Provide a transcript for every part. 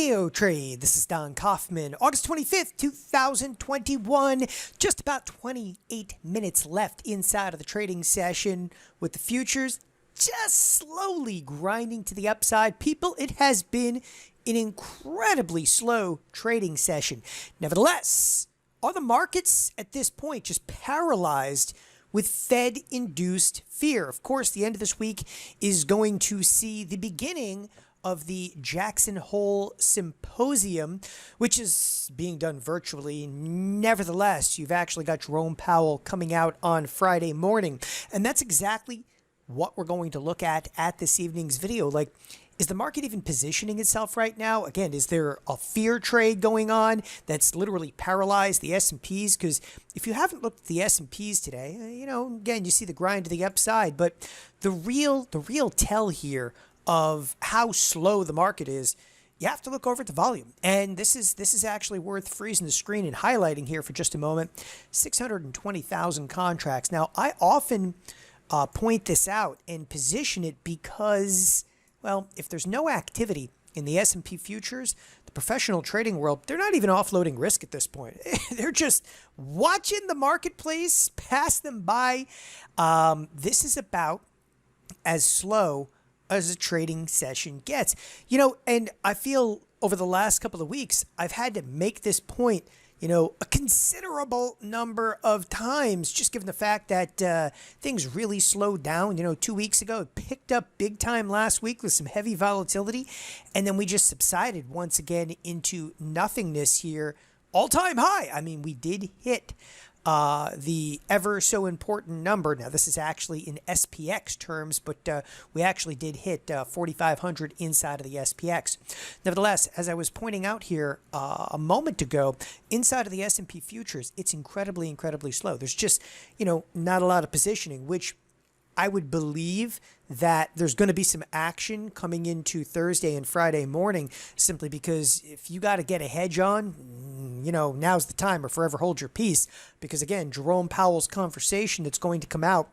TheoTrade. This is Don Kaufman. August 25th, 2021. Just about 28 minutes left inside of the trading session with the futures just slowly grinding to the upside. People, it has been an incredibly slow trading session. Nevertheless, are the markets at this point just paralyzed with Fed-induced fear? Of course, the end of this week is going to see the beginning of the Jackson Hole Symposium, which is being done virtually. Nevertheless, you've actually got Jerome Powell coming out on Friday morning. And that's exactly what we're going to look at this evening's video. Like, is the market even positioning itself right now? Again, is there a fear trade going on that's literally paralyzed the S&Ps? Because if you haven't looked at the S&Ps today, again, you see the grind to the upside. But the real tell here of how slow the market is, you have to look over at the volume. And this is actually worth freezing the screen and highlighting here for just a moment. 620,000 contracts. Now, I often point this out and position it because, well, if there's no activity in the S&P futures, the professional trading world, they're not even offloading risk at this point. They're just watching the marketplace pass them by. This is about as slow as a trading session gets. And I feel over the last couple of weeks, I've had to make this point, a considerable number of times, just given the fact that things really slowed down. 2 weeks ago, it picked up big time last week with some heavy volatility, and then we just subsided once again into nothingness here. All-time high. I mean, we did hit the ever so important number. Now, this is actually in SPX terms, but we actually did hit 4,500 inside of the SPX. Nevertheless, as I was pointing out here a moment ago, inside of the S&P futures, it's incredibly, incredibly slow. There's just, not a lot of positioning, which I would believe that there's going to be some action coming into Thursday and Friday morning, simply because if you got to get a hedge on, now's the time, or forever hold your peace. Because again, Jerome Powell's conversation that's going to come out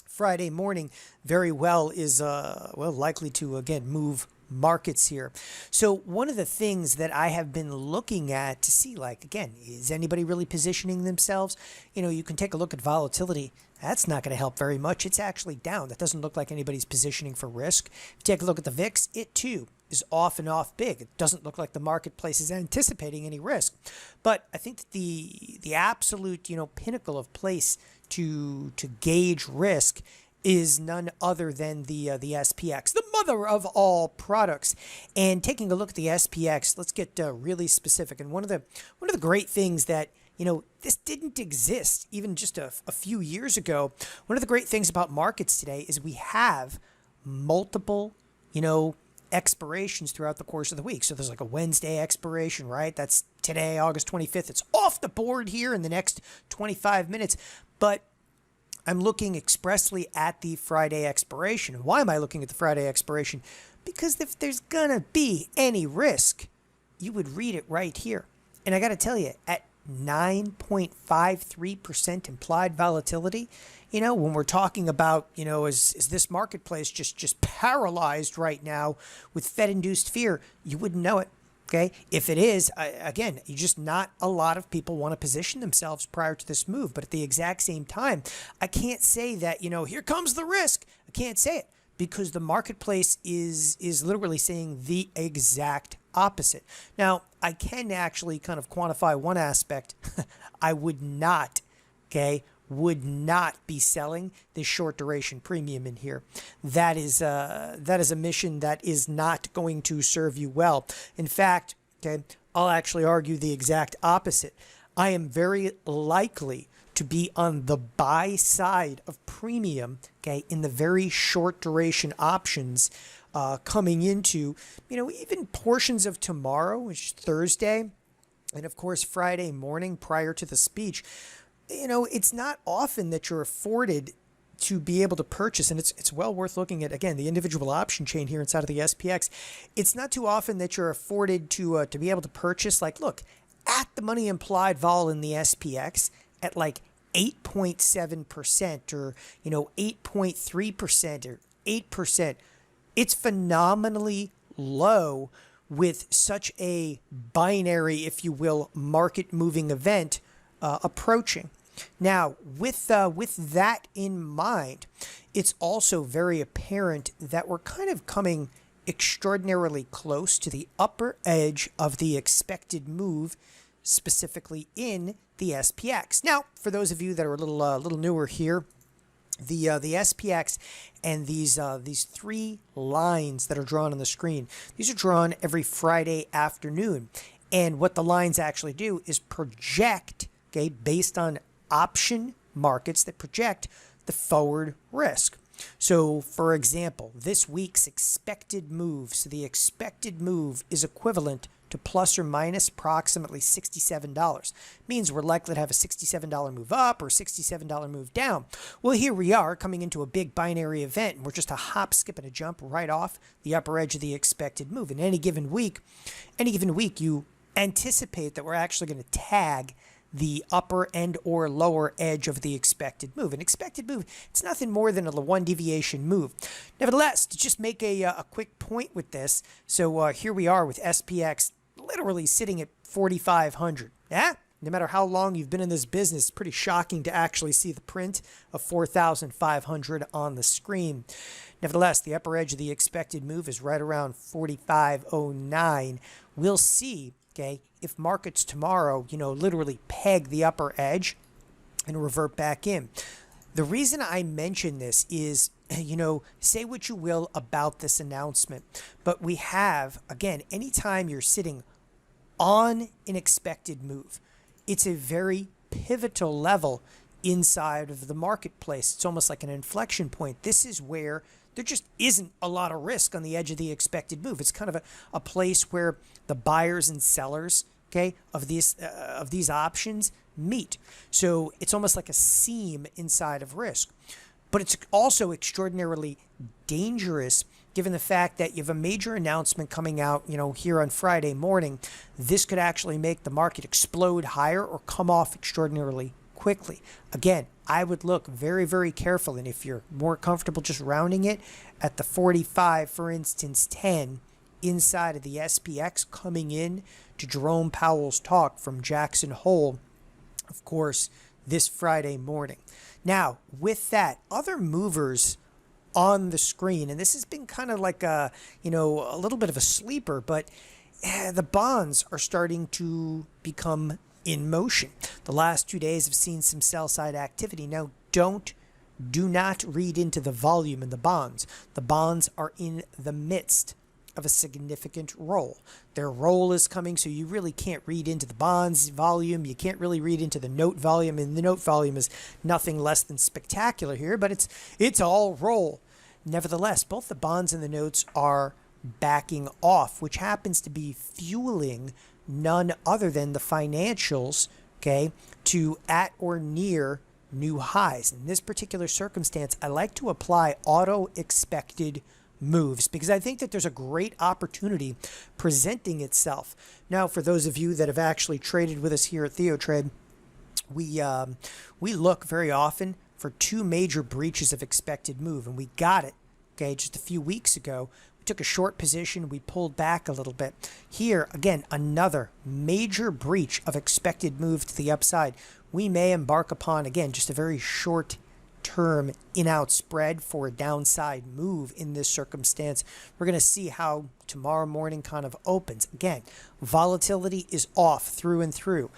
Friday morning very well is likely to again move markets here. So one of the things that I have been looking at to see, like, again, is anybody really positioning themselves? You can take a look at volatility. That's not going to help very much. It's actually down. That doesn't look like anybody's positioning for risk. If you take a look at the VIX, it too is off and off big. It doesn't look like the marketplace is anticipating any risk. But I think that the absolute, pinnacle of place to gauge risk is none other than the SPX, the mother of all products. And taking a look at the SPX, let's get really specific. And one of the great things that this didn't exist even just a few years ago. One of the great things about markets today is we have multiple, expirations throughout the course of the week. So there's like a Wednesday expiration, right? That's today, August 25th. It's off the board here in the next 25 minutes. But I'm looking expressly at the Friday expiration. And why am I looking at the Friday expiration? Because if there's going to be any risk, you would read it right here. And I got to tell you, at 9.53% implied volatility, when we're talking about, is this marketplace just paralyzed right now with Fed-induced fear, you wouldn't know it. Okay, if it is, again, just not a lot of people want to position themselves prior to this move. But at the exact same time, I can't say that, here comes the risk. I can't say it because the marketplace is literally saying the exact opposite. Now, I can actually kind of quantify one aspect. I would not be selling this short duration premium in here. That is a mission that is not going to serve you well. In fact, I'll actually argue the exact opposite. I am very likely to be on the buy side of premium, in the very short duration options coming into, even portions of tomorrow, which is Thursday, and of course Friday morning prior to the speech. It's not often that you're afforded to be able to purchase, and it's well worth looking at, again, the individual option chain here inside of the SPX. It's not too often that you're afforded to be able to purchase, like, look, at the money implied vol in the SPX at like 8.7% or, 8.3% or 8%. It's phenomenally low with such a binary, if you will, market moving event approaching. Now, with that in mind, it's also very apparent that we're kind of coming extraordinarily close to the upper edge of the expected move, specifically in the SPX. Now, for those of you that are a little newer here, the SPX and these three lines that are drawn on the screen, these are drawn every Friday afternoon. And what the lines actually do is project, okay, based on option markets that project the forward risk. So, for example, this week's expected move, so the expected move is equivalent to plus or minus approximately $67. Means we're likely to have a $67 move up or $67 move down. Well, here we are coming into a big binary event, and we're just a hop, skip, and a jump right off the upper edge of the expected move. In any given week, you anticipate that we're actually going to tag the upper and or lower edge of the expected move. An expected move, it's nothing more than a one deviation move. Nevertheless, to just make a quick point with this, so here we are with SPX literally sitting at 4,500. Yeah? No matter how long you've been in this business, it's pretty shocking to actually see the print of 4,500 on the screen. Nevertheless, the upper edge of the expected move is right around 4,509. We'll see, okay, if markets tomorrow, literally peg the upper edge and revert back in. The reason I mention this is, say what you will about this announcement, but we have, again, anytime you're sitting on an expected move, it's a very pivotal level inside of the marketplace. It's almost like an inflection point. This is where there just isn't a lot of risk on the edge of the expected move. It's kind of a place where the buyers and sellers, okay, of these options meet. So it's almost like a seam inside of risk. But it's also extraordinarily dangerous given the fact that you have a major announcement coming out, here on Friday morning. This could actually make the market explode higher or come off extraordinarily quickly. Again, I would look very, very careful. And if you're more comfortable just rounding it at the 45, for instance, 10 inside of the SPX coming in to Jerome Powell's talk from Jackson Hole, of course, this Friday morning. Now, with that, other movers on the screen, and this has been kind of like a little bit of a sleeper, but the bonds are starting to become in motion. The last 2 days have seen some sell side activity. Now, do not read into the volume in the bonds. The bonds are in the midst of a significant roll. Their roll is coming, so you really can't read into the bonds volume. You can't really read into the note volume, and the note volume is nothing less than spectacular here, but it's all roll. Nevertheless, both the bonds and the notes are backing off, which happens to be fueling none other than the financials, okay, to at or near new highs. In this particular circumstance, I like to apply auto expected moves because I think that there's a great opportunity presenting itself. Now, for those of you that have actually traded with us here at TheoTrade, we look very often for two major breaches of expected move, and we got it, okay, just a few weeks ago. We took a short position, we pulled back a little bit. Here, again, another major breach of expected move to the upside. We may embark upon, again, just a very short term in-out spread for a downside move in this circumstance. We're going to see how tomorrow morning kind of opens. Again, volatility is off through and through.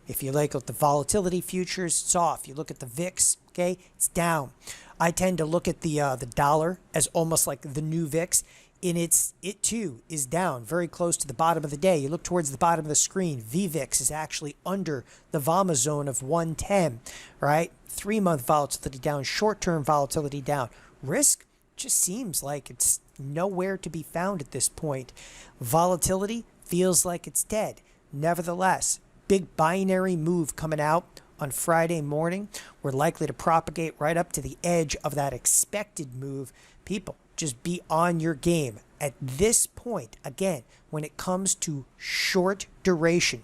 If you look at the volatility futures, it's off. You look at the VIX, okay, it's down. I tend to look at the dollar as almost like the new VIX. It too is down, very close to the bottom of the day. You look towards the bottom of the screen, VVIX is actually under the VAMA zone of 110, right? 3-month volatility down, short-term volatility down. Risk just seems like it's nowhere to be found at this point. Volatility feels like it's dead. Nevertheless, big binary move coming out on Friday morning. We're likely to propagate right up to the edge of that expected move. People, just be on your game. At this point, again, when it comes to short duration,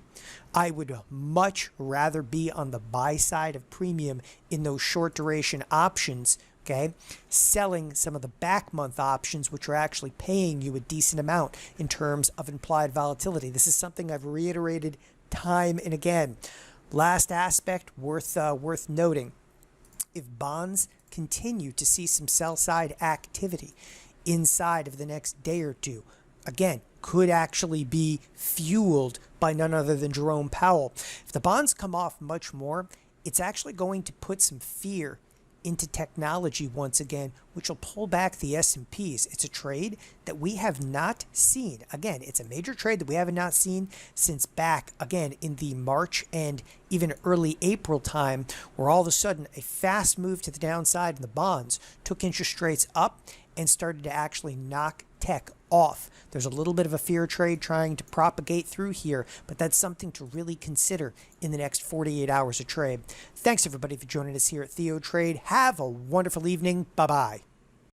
I would much rather be on the buy side of premium in those short duration options, Okay, selling some of the back month options, which are actually paying you a decent amount in terms of implied volatility. This is something I've reiterated time and again. Last aspect worth noting: if bonds continue to see some sell side activity inside of the next day or two, again, could actually be fueled by none other than Jerome Powell. If the bonds come off much more, it's actually going to put some fear into technology once again, which will pull back the S&Ps. It's a trade that we have not seen. Again, it's a major trade that we have not seen since back, again, in the March and even early April time, where all of a sudden a fast move to the downside in the bonds took interest rates up and started to actually knock tech off. There's a little bit of a fear trade trying to propagate through here, but that's something to really consider in the next 48 hours of trade. Thanks everybody for joining us here at TheoTrade. Have a wonderful evening. Bye-bye.